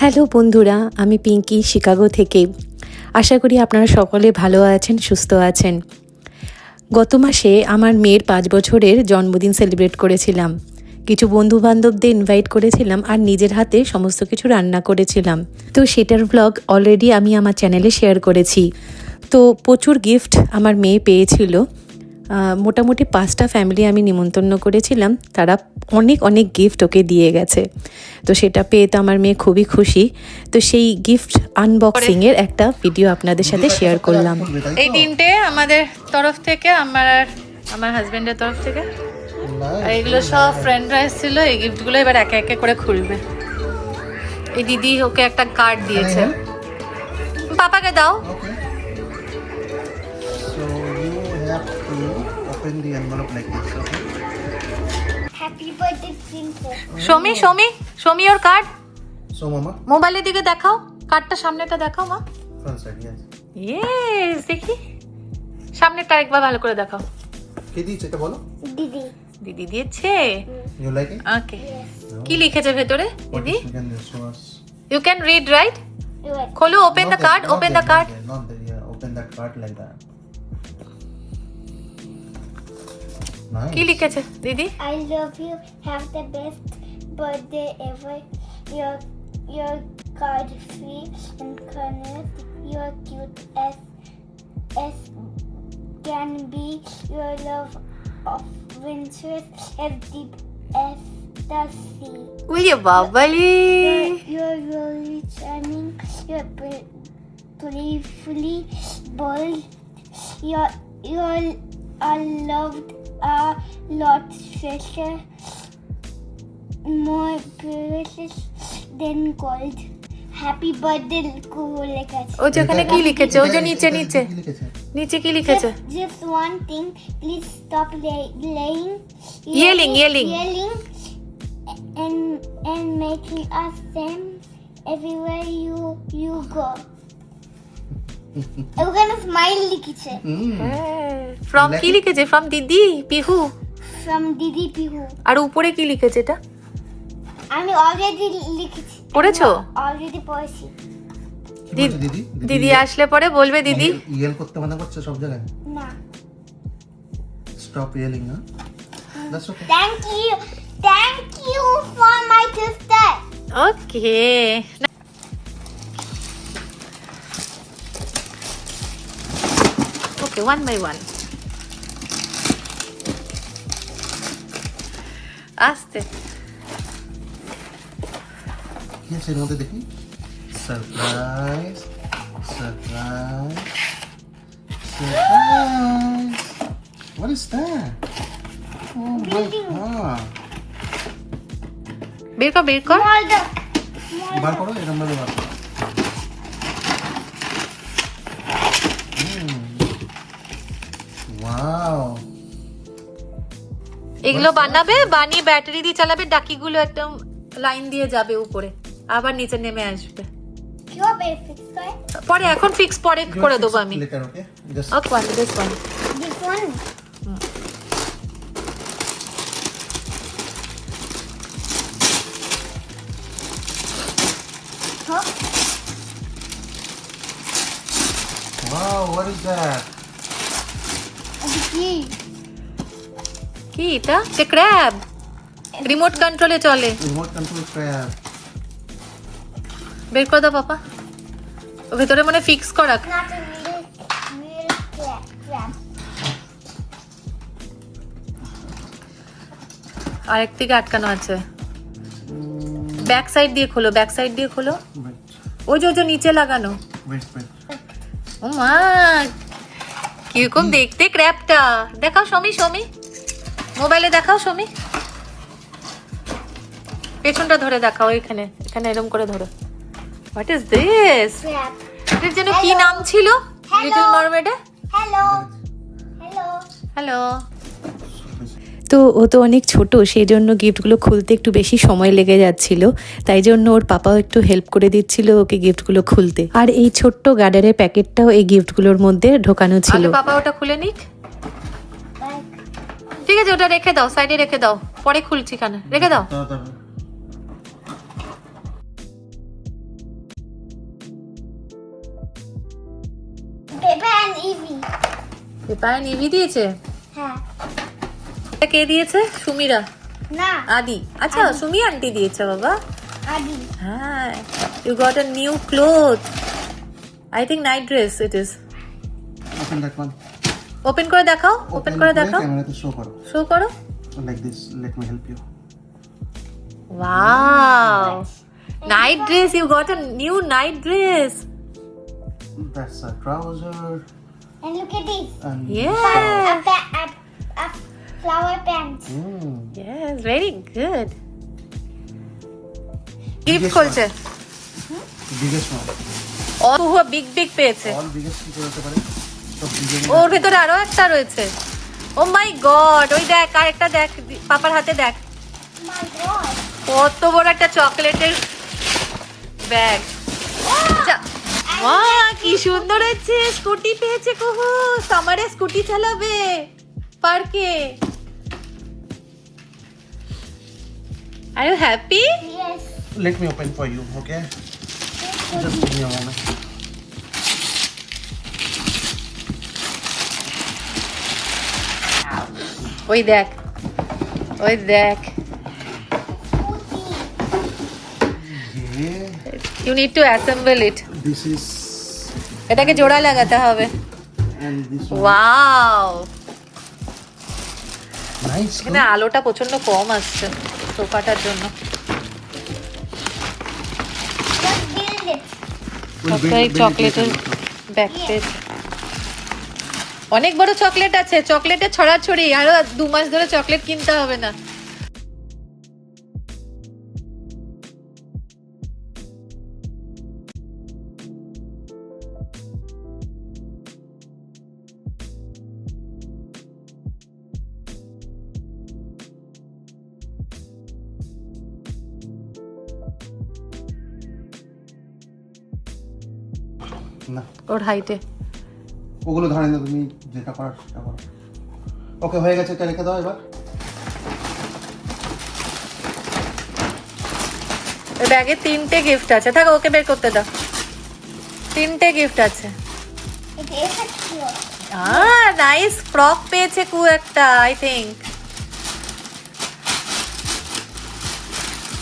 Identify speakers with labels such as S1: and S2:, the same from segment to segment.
S1: Hello বন্ধুরা, আমি Pinki Chicago থেকে। আশা করি আপনারা সকলে ভালো আছেন, সুস্থ আছেন। গত মাসে আমার মেয়ের 5 বছরের জন্মদিন সেলিব্রেট করেছিলাম। কিছু বন্ধুবান্ধবদের ইনভাইট করেছিলাম আর নিজের হাতে সমস্ত কিছু রান্না করেছিলাম। তো সেটার ব্লগ অলরেডি আমি আমার চ্যানেলে শেয়ার করেছি। তো প্রচুর গিফট আমার মেয়ে পেয়েছিল। মোটামুটি 5টা ফ্যামিলি আমি নিমন্ত্রণ করেছিলাম, তারা অনেক অনেক গিফট ওকে দিয়ে গেছে। তো সেটা পেয়ে তো আমার মেয়ে খুবই খুশি। তো সেই গিফট আনবক্সিংয়ের একটা ভিডিও আপনাদের সাথে শেয়ার করলাম।
S2: এই তিনটে আমাদের তরফ থেকে, আমার হাজবেন্ডের তরফ থেকে। আর এগুলো সব ফ্রেন্ডরা এসেছিল, এই গিফটগুলো এবার একে একে করে খুলবে। এই দিদি ওকে একটা কার্ড দিয়েছে, পাপাকে দাও।
S3: So you have to open the envelope like this, okay?
S4: Happy birthday, Princess.
S2: Shami or card.
S3: So mama,
S2: মোবাইলের দিকে দেখাও, কার্ডটা সামনেটা দেখাও মা।
S3: front side, yes.
S2: ইয়েস, দেখি সামনেটা একবার ভালো করে দেখাও।
S3: কে দিয়েছে এটা বলো?
S4: Didi.
S2: দিদি দিয়েছে।
S3: You like it?
S2: ওকে, কি লিখেছে ভেতরে
S3: What
S2: দিদি?
S3: is you can show us?
S2: You can read right.
S4: Wait.
S2: খোলো, open the card, open the card.
S3: Not there, yeah. Open that card like that. Nice.
S2: কি লিখেছে দিদি?
S4: I love you. Have the best birthday ever. You're card free and connect. You're cute as can be. Your love of winters as deep as the sea.
S2: উইয়ে বাবালি।
S4: You're really charming. You're playfully bold. You're loved a lot treasure, more precious than gold. Happy birthday, লেখা
S2: ও যেখানে কি লিখেছে, ও যে নিচে নিচে
S3: কি লিখেছে?
S2: নিচে কি লিখেছে?
S4: Just one thing, please stop
S2: Yelling.
S4: and making us sing everywhere you go. ওখানে স্মাইল লিখেছে।
S2: ফ্রম কি লিখেছে? ফ্রম দিদি পিহু।
S4: From দিদি পিহু।
S2: আর উপরে কি লিখেছে এটা?
S4: আমি অলরেডি লিখেছি।
S2: পড়েছো?
S4: অলরেডি পড়েছি।
S3: কি বলছে দিদি?
S2: দিদি আসলে পরে বলবে দিদি।
S3: ইয়েল করতে মানা করছে সব জায়গায়।
S4: না।
S3: Stop yelling, huh? That's okay.
S4: Thank you for my sister.
S2: Okay, okay, one by one আস্তে।
S3: কি আছে এর মধ্যে দেখি? Surprise. What is that? Oh my god.
S2: বের কর
S3: বার করো, এরকম ভাবে বার করো। Wow.
S2: এগুলো বানাবে, বানিয়ে ব্যাটারি দিয়ে চালাবে, ডাকিগুলো একদম লাইন দিয়ে যাবে উপরে, আবার নিচে নেমে আসবে।
S4: কিভাবে ফিক্স করে?
S2: পরে এখন ফিক্স পরে করে দেবো আমি।
S3: Later, okay? Just
S2: okay, this one.
S4: This one. Huh?
S3: wow, what is that?
S4: কি?
S2: কি এটা? সে ক্র্যাব, রিমোট কন্ট্রোলে চলে।
S3: Remote control crab.
S2: বের করে দাও পাপা, ও ভেতরে মনে ফিক্স করা।
S4: Not a real crab.
S2: আরেক দিকে আটকানো আছে। ব্যাক সাইড দিয়ে খোলো, ব্যাক সাইড দিয়ে খোলো।
S3: Wait,
S2: ওই যে নিচে লাগানো।
S3: wait.
S2: ও মা, কিরকম দেখতে ক্র্যাবটা। দেখাও শমি, মোবাইলে দেখাও শমি, পেছনটা ধরে দেখাও। এখানে এরকম করে ধরো। What is this?
S4: Crab.
S2: এর জন্য কি নাম ছিল? লিটল মারমেডে।
S4: Hello.
S2: হ্যালো।
S1: তো ও তো অনেক ছোট, সেই জন্য গিফটগুলো খুলতে একটু বেশি সময় লেগে যাচ্ছিল। তাই জন্য ওর পাপাও একটু হেল্প করে দিচ্ছিল ওকে গিফটগুলো খুলতে। আর এই ছোট্ট গার্ডারের প্যাকেটটাও এই গিফটগুলোর মধ্যে ঢোকানো ছিল।
S2: পাপা ওটা খুলে নিক। ঠিক আছে, ওটা রেখে দাও, সাইডে রেখে দাও, পরে খুলছি। কেন রেখে দাও?
S4: and Evie.
S2: পেপা এন্ড ইভি দিয়েছে।
S4: হ্যাঁ।
S2: এটা কে দিয়েছে? সুমিরা,
S4: না,
S2: আদি। আচ্ছা, সুমি আন্টি দিয়েছে বাবা।
S4: আদি।
S2: হ্যাঁ, you got a new cloth. I think night dress it is.
S3: Open that one.
S2: Open করে দেখাও, ওপেন করে দেখাও,
S3: ক্যামেরাতে শো করো।
S2: শো করো।
S3: Like this. Let me help you.
S2: Wow, night dress, you got a new night dress.
S3: That's a trouser.
S4: And look at this.
S3: And
S2: Yeah.
S4: A flower pants.
S2: Yes, very good. Gift খুলছে।
S3: biggest one.
S2: ও big big পেয়েছে।
S3: All biggest কি করতে পারে? সব big
S2: ওর ভেতরে আরো একটা রয়েছে। ও মাই গড, ওই দেখ আরেকটা দেখ, পাপার হাতে দেখ।
S4: My God.
S2: কত বড় একটা চকলেটের ব্যাগ। বাহ, কি সুন্দর হয়েছে। স্কুটি পেয়েছে কুহু, সামারে স্কুটি চালাবে পার্কে। Are you happy?
S4: Yes.
S3: Let me open for you, okay? Just give me a moment.
S2: ওই দেখ, ওই দেখ।
S3: Yeah.
S2: You need to assemble it.
S3: This is
S2: এটাকে জোড়া লাগাতে হবে।
S3: and this one.
S2: Wow,
S3: Nice.
S2: এখানে আলোটা প্রচন্ড কম আসছে সোফাটার জন্য।
S4: Just build it.
S2: সবটাই চকলেটের ব্যাগ পেয়েছে। অনেক বড় চকলেট আছে, চকলেটের ছড়াছড়ি। আরো 2 মাস ধরে চকলেট কিনতে হবে না।
S3: না,
S2: ওর হাইটে
S3: ওগুলো ধরে না, তুমি যেটা করার সেটা করো। ওকে, হয়ে গেছে, এটা রেখে দাও এবার।
S2: ওই ব্যাগে 3টে গিফট আছে। থাক, ওকে বের করতে দাও। 3টে গিফট আছে।
S4: It is a cute.
S2: Nice frock পেয়েছে কু একটা, আই থিংক।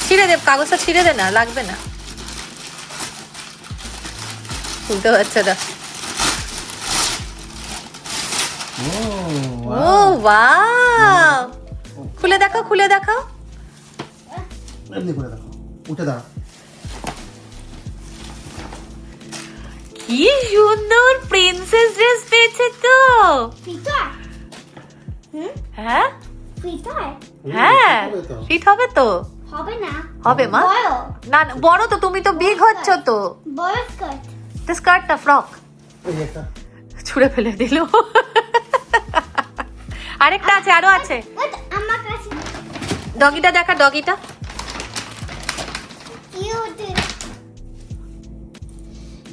S2: ছিঁড়ে দে, কাগজটা ছিঁড়ে দে না, লাগবে না। খুলতে পারছে না। ও ওয়াও, খুলে দেখাও, খুলে দেখাও।
S3: এমনি করে দেখো, উঠে দাঁড়া।
S2: কি সুন্দর প্রিন্সেস ড্রেস পেয়েছে তো।
S4: Peter.
S2: হ্যাঁ
S4: Peter.
S2: হ্যাঁ, ফিট হবে তো।
S4: হবে না।
S2: হবে মা।
S4: বড়।
S2: না না, বড় তো, তুমি তো বিগ হচ্ছ তো।
S4: বড় স্কার্ট।
S2: স্কার্টটা ফ্রক
S3: এই একটা
S2: ছুঁড়ে ফেলে দিল। আরেকটা আছে, আরো আছে।
S4: আমার কাছে
S2: ডগিটা দেখা, ডগিটা।
S4: কিউট।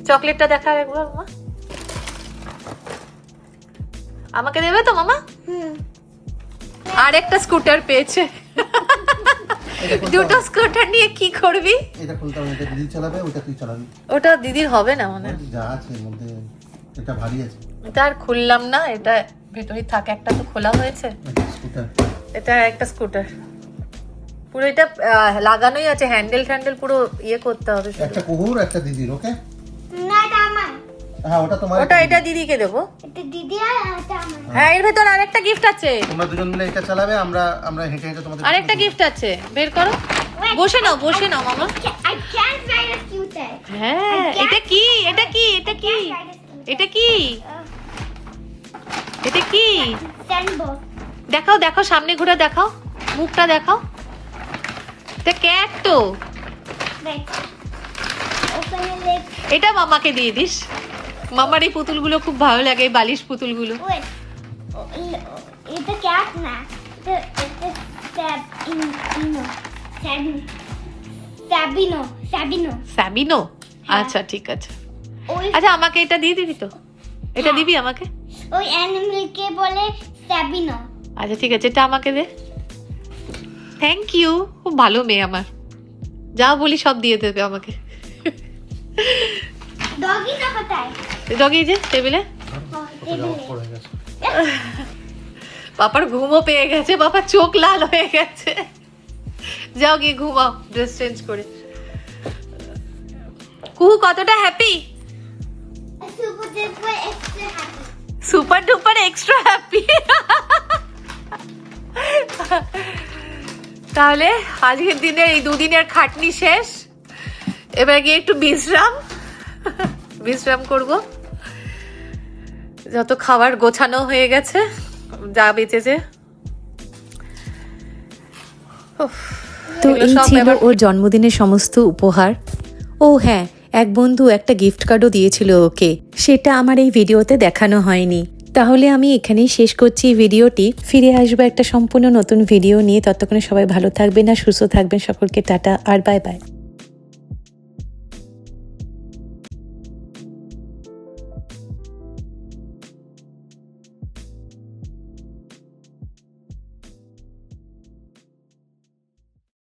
S2: চকলেটটা দেখা একবার মা। আমাকে দেবে তো মামা? আরেকটা স্কুটার পেয়েছে। দুটো স্কুটার নিয়ে কি করবি?
S3: এটা খুলতে হবে, এটা দিদি চালাবে, ওটা তুই চালাবি।
S2: ওটা দিদির হবে না মনে হয়।
S3: যা আছে এর মধ্যে, এটা ভারী আছে।
S2: এটা আর খুললাম না, এটা ভেতরেই থাকে। একটা তো খোলা হয়েছে।
S3: এটা স্কুটার।
S2: এটা একটা স্কুটার, পুরো এটা লাগানোই আছে। হ্যান্ডেল ট্যান্ডেল পুরো ইয়ে করতে হবে শুধু।
S3: একটা কুকুর, একটা দিদির, ওকে?
S4: না, এটা আমার।
S3: হ্যাঁ, ওটা তোমার।
S2: ওটা এটা দিদিকে দেবো।
S4: এটা দিদি আর এটা আমার।
S2: হ্যাঁ, এর ভেতর আরেকটা গিফট আছে।
S3: তোমরা দুজন মিলে এটা চালাবে, আমরা আমরা হেঁটে হেঁটে তোমাদের
S2: আরেকটা গিফট আছে, বের করো। বসে নাও, বসে নাও মামা।
S4: I can't ride a scooter.
S2: হ্যাঁ, এটা কি? এটা কি? এটা কি? এটা কি? এটা কি?
S4: Sandbox.
S2: দেখাও, দেখাও, সামনে ঘুরে দেখাও, মুখটা দেখাও। এটা ক্যাট তো।
S4: Wait. Open your lips.
S2: এটা মামাকে দিয়ে দিস। মামার এই পুতুলগুলো খুব ভালো লাগে, এই বালিশ পুতুলগুলো।
S4: Wait. It's a cat না। Sabino.
S2: সাবিনো? আচ্ছা, ঠিক আছে। আচ্ছা, আমাকে এটা দিয়ে দিবি তো? এটা দিবি আমাকে?
S4: ওই অ্যানিমেলকে বলে সাবিনো।
S2: আচ্ছা, ঠিক আছে, এটা আমাকে দে। থ্যাংক ইউ, খুব ভালো মেয়ে আমার। যা বলি সব দিয়ে দেবে আমাকে।
S4: ডগি না কোথায়?
S2: ডগি যে টেবিলে।
S4: Oh,
S3: পড়ে গেছে।
S2: পাপার ঘুমও পেয়ে গেছে, পাপার চোখ লাল হয়ে গেছে। যাও গিয়ে ঘুমাও ড্রেস চেঞ্জ করে। কুহু কতটা happy?
S4: Super duper extra happy.
S2: Super duper extra happy. তাহলে আজকের দিনের এই দুদিনের খাটনি শেষ, এবার গিয়ে একটু বিশ্রাম করব। যত খাবার গোছানো হয়ে গেছে, যা বেঁচেছে।
S1: তো
S2: এগুলো
S1: এই
S2: সব
S1: ছিল
S2: এবার-
S1: ওর জন্মদিনের সমস্ত উপহার। ও হ্যাঁ, এক বন্ধু একটা গিফট কার্ডও দিয়েছিল ওকে, সেটা আমার এই ভিডিওতে দেখানো হয়নি। তাহলে আমি এখানেই শেষ করছি ভিডিওটি। ফিরে আসবো একটা সম্পূর্ণ নতুন ভিডিও নিয়ে। ততক্ষণে সবাই ভালো থাকবেন আর সুস্থ থাকবেন। সকলকে টাটা আর বাই বাই।